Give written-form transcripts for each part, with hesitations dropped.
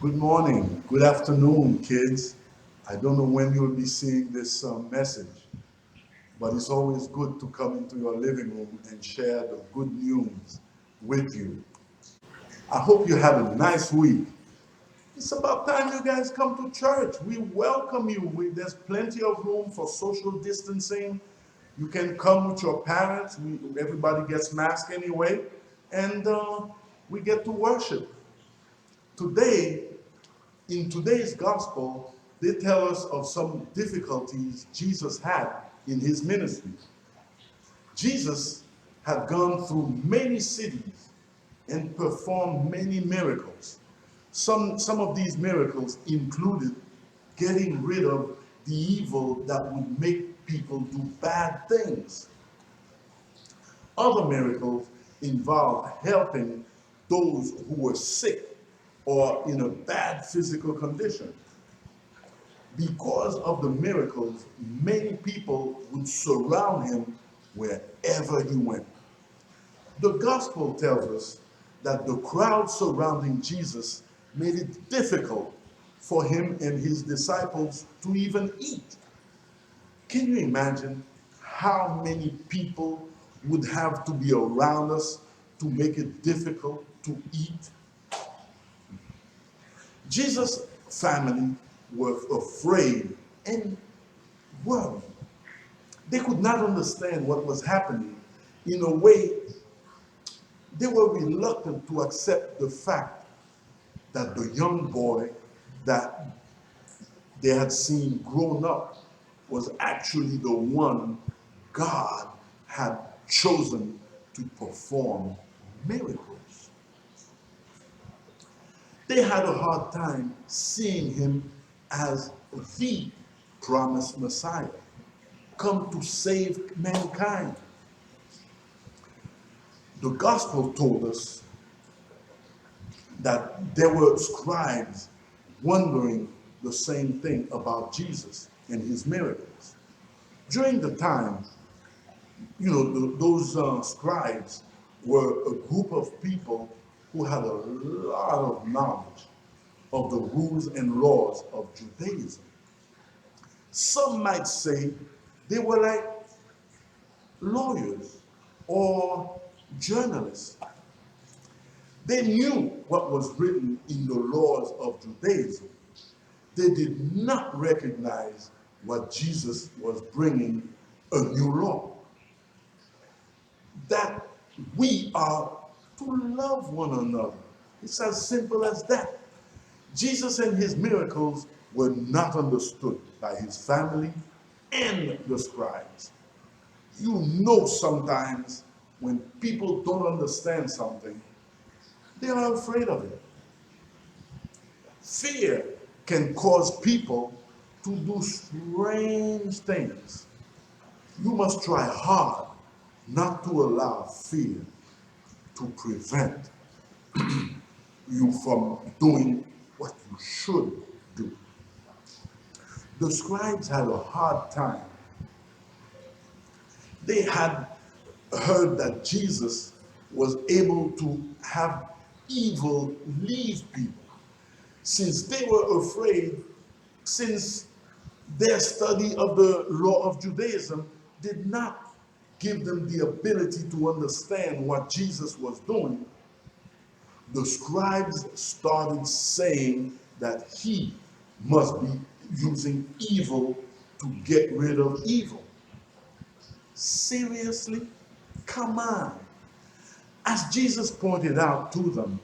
Good morning, good afternoon, kids. I don't know when you'll be seeing this message, but it's always good to come into your living room and share the good news with you. I hope you had a nice week. It's about time you guys come to church. We welcome you. There's plenty of room for social distancing. You can come with your parents. Everybody gets masked anyway, and we get to worship. Today, in today's gospel, they tell us of some difficulties Jesus had in his ministry. Jesus had gone through many cities and performed many miracles. Some of these miracles included getting rid of the evil that would make people do bad things. Other miracles involved helping those who were sick or in a bad physical condition. Because of the miracles, many people would surround him wherever he went. The gospel tells us that the crowd surrounding Jesus made it difficult for him and his disciples to even eat. Can you imagine how many people would have to be around us to make it difficult to eat? Jesus' family were afraid and worried. They could not understand what was happening. In a way, they were reluctant to accept the fact that the young boy that they had seen grown up was actually the one God had chosen to perform miracles. They had a hard time seeing him as the promised Messiah, come to save mankind. The gospel told us that there were scribes wondering the same thing about Jesus and his miracles. During the time, those scribes were a group of people who had a lot of knowledge of the rules and laws of Judaism. Some might say they were like lawyers or journalists. They knew what was written in the laws of Judaism. They did not recognize what Jesus was bringing, a new law. That we are to love one another. It's as simple as that. Jesus and his miracles were not understood by his family and the scribes. You know, sometimes when people don't understand something, they are afraid of it. Fear can cause people to do strange things. You must try hard not to allow fear to prevent you from doing what you should do. The scribes had a hard time. They had heard that Jesus was able to have evil leave people. Since they were afraid, since their study of the law of Judaism did not give them the ability to understand what Jesus was doing, the scribes started saying that he must be using evil to get rid of evil. Seriously? Come on. As Jesus pointed out to them,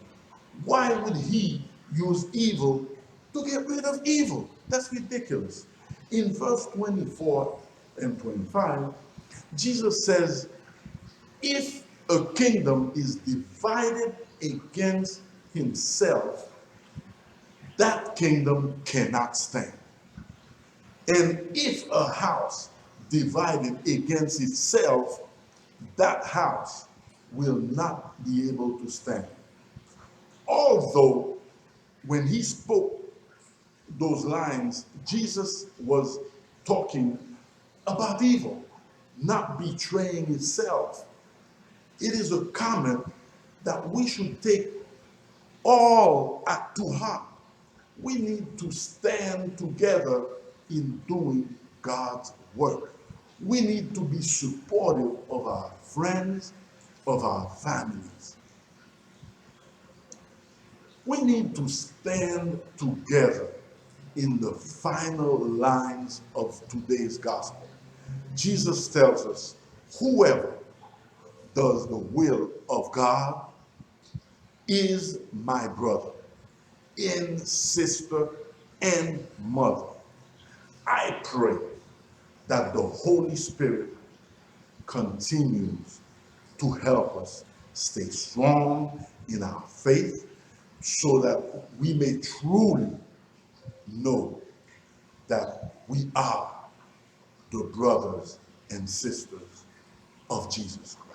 why would he use evil to get rid of evil? That's ridiculous. In verse 24 and 25, Jesus says, if a kingdom is divided against himself, that kingdom cannot stand. And if a house divided against itself, that house will not be able to stand. Although, when he spoke those lines, Jesus was talking about evil, not betraying itself. It is a comment that we should take all to heart. We need to stand together in doing God's work. We need to be supportive of our friends, of our families. We need to stand together in the final lines of today's gospel. Jesus tells us, whoever does the will of God is my brother and sister and mother. I pray that the Holy Spirit continues to help us stay strong in our faith so that we may truly know that we are the brothers and sisters of Jesus Christ.